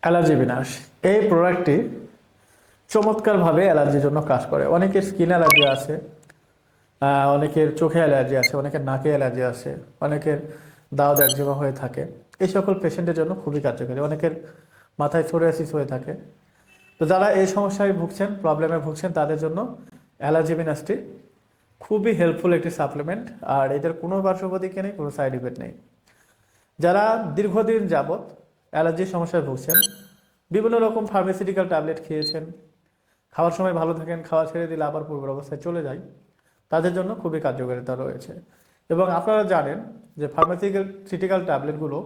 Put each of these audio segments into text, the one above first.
Allergy বিনাশ এই প্রোডাক্টটি চমৎকারভাবে অ্যালার্জির জন্য কাজ করে। অনেকের স্কিন অ্যালার্জি আছে, অনেকের চোখে অ্যালার্জি আছে, অনেকের নাকে অ্যালার্জি আছে, অনেকের দাউদ একজিমা হয়ে থাকে। এই সকল পেশেন্টের জন্য খুবই কার্যকরী। অনেকের মাথায় সোরিয়াসিস হয়ে থাকে। তো যারা এই সমস্যায় ভুগছেন, প্রবলেমে ভুগছেন, তাদের জন্য অ্যালার্জি বিনাশটি খুবই হেল্পফুল একটি সাপ্লিমেন্ট। আর এটার কোনো পার্শ্ব প্রতিক্রিয়া নেই, কোনো সাইড ইফেক্ট নেই। যারা দীর্ঘদিন যাবৎ অ্যালার্জির সমস্যায় ভুগছেন, বিভিন্ন রকম ফার্মাসিউটিক্যাল ট্যাবলেট খেয়েছেন, খাওয়ার সময় ভালো থাকেন, খাওয়া ছেড়ে দিলে আবার পূর্বের অবস্থায় চলে যায়, তাদের জন্য খুবই কার্যকারিতা রয়েছে। এবং আপনারা জানেন যে ফার্মাসিউটিক্যাল ট্যাবলেটগুলো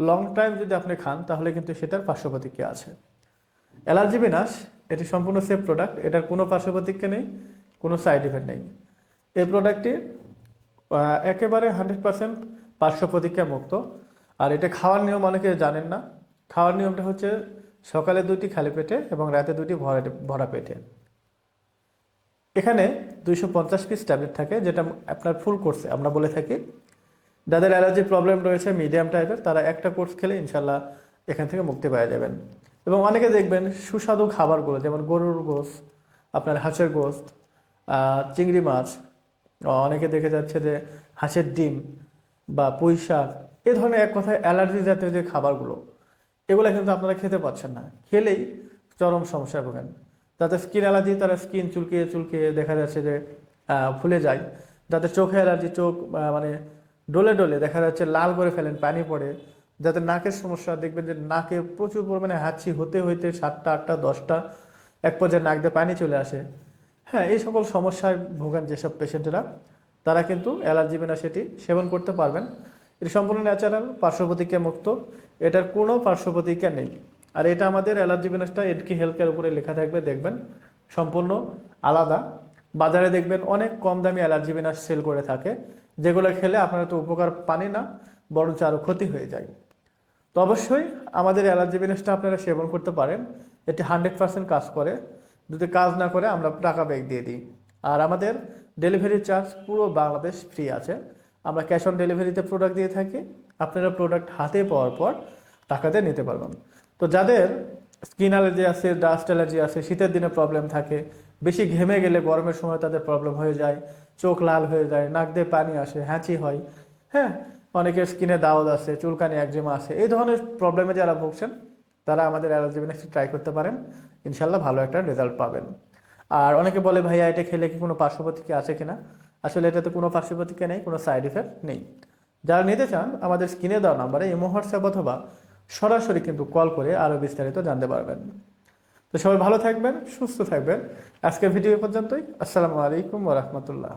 লং টাইম যদি আপনি খান তাহলে কিন্তু সেটার পার্শ্ব প্রতিক্রিয়া আছে। অ্যালার্জি বিনাশ এটি সম্পূর্ণ সেফ প্রোডাক্ট, এটার কোনো পার্শ্ব প্রতিক্রিয়া নেই, কোনো সাইড ইফেক্ট নেই। এই প্রোডাক্টটি একেবারে 100% পার্শ্ব প্রতিক্রিয়া মুক্ত। আর এটা খাওয়ার নিয়ম অনেকে জানেন না। খাওয়ার নিয়মটা হচ্ছে সকালে 2টি খালি পেটে এবং রাতে 2টি ভরা পেটে। এখানে 250 পিস ট্যাবলেট থাকে, যেটা আপনার ফুল কোর্সে আমরা বলে থাকি। যাদের অ্যালার্জির প্রবলেম রয়েছে মিডিয়াম টাইপের, তারা একটা কোর্স খেলে ইনশাল্লাহ এখান থেকে মুক্তি পেয়ে যাবেন। এবং অনেকে দেখবেন সুস্বাদু খাবারগুলো, যেমন গরুর গোশত, আপনার হাঁসের গোশত, চিংড়ি মাছ, অনেকে দেখে যাচ্ছে যে হাঁসের ডিম বা পুঁই শাক, এ ধরনের এক কথায় অ্যালার্জি জাতীয় যে খাবারগুলো, এগুলো কিন্তু আপনারা খেতে পাচ্ছেন না। খেলেই চরম সমস্যায় ভোগেন। যাদের স্কিন অ্যালার্জি তারা স্কিন চুলকিয়ে চুলকিয়ে দেখা যাচ্ছে যে ফুলে যায়। যাদের চোখে অ্যালার্জি, চোখ মানে ডলে ডলে দেখা যাচ্ছে লাল করে ফেলেন, পানি পড়ে। যাদের নাকের সমস্যা, দেখবেন যে নাকে প্রচুর পরিমাণে হাঁচি হতে হইতে 7টা 8টা 10টা এক পর্যায়ে নাক দিয়ে পানি চলে আসে। হ্যাঁ, এই সকল সমস্যায় ভোগেন যেসব পেশেন্টেরা, তারা কিন্তু অ্যালার্জি বিনাশ সেটি সেবন করতে পারবেন। এটি সম্পূর্ণ ন্যাচারাল, পার্শ্ব প্রতিক্রিয়া মুক্ত, এটার কোনো পার্শ্ব প্রতিক্রিয়া নেই। আর এটা আমাদের অ্যালার্জি বিনাশটা এডকি হেলথ কেয়ার উপরে লেখা থাকবে, দেখবেন সম্পূর্ণ আলাদা। বাজারে দেখবেন অনেক কম দামি অ্যালার্জি বিনাশ সেল করে থাকে, যেগুলো খেলে আপনারা তো উপকার পানি না, বরঞ্চ আরও ক্ষতি হয়ে যায়। তো অবশ্যই আমাদের অ্যালার্জি বিনাশটা আপনারা সেবন করতে পারেন। এটি 100% কাজ করে। যদি কাজ না করে আমরা টাকা ব্যাক দিয়ে দিই। আর আমাদের ডেলিভারি চার্জ পুরো বাংলাদেশ ফ্রি আছে। আমরা ক্যাশ অন ডেলিভারিতে প্রোডাক্ট দিয়ে থাকি। আপনারা প্রোডাক্ট হাতে পাওয়ার পর টাকা দিয়ে নিতে পারবেন। তো যাদের স্কিন অ্যালার্জি আছে, ডাস্ট অ্যালার্জি আছে, শীতের দিনে প্রবলেম থাকে, বেশি ঘেমে গেলে গরমের সময় তাদের প্রবলেম হয়ে যায়, চোখ লাল হয়ে যায়, নাক দিয়ে পানি আসে, হ্যাঁচি হয়, হ্যাঁ, অনেকের স্কিনে দাউদ আছে, চুলকানি একজিমা আছে, এই ধরনের প্রবলেমে যারা ভুগছেন তারা আমাদের অ্যালার্জি বিনাশটি ট্রাই করতে পারেন। ইনশাল্লাহ ভালো একটা রেজাল্ট পাবেন। আর অনেকে বলে ভাইয়া এটা খেলে কি কোনো পার্শ্ব প্রতিক্রিয়া আছে কিনা? আসলে এটাতে কোনো পার্শ্ব প্রতিক্রিয়া নেই, কোনো সাইড ইফেক্ট নেই। যারা নিতে চান আমাদের স্ক্রিনে দেওয়া নাম্বারে ইমো, হোয়াটসঅ্যাপ অথবা সরাসরি কিন্তু কল করে আরও বিস্তারিত জানতে পারবেন। তো সবাই ভালো থাকবেন, সুস্থ থাকবেন। আজকের ভিডিও পর্যন্তই। আসসালামু আলাইকুম ওয়া রাহমাতুল্লাহ।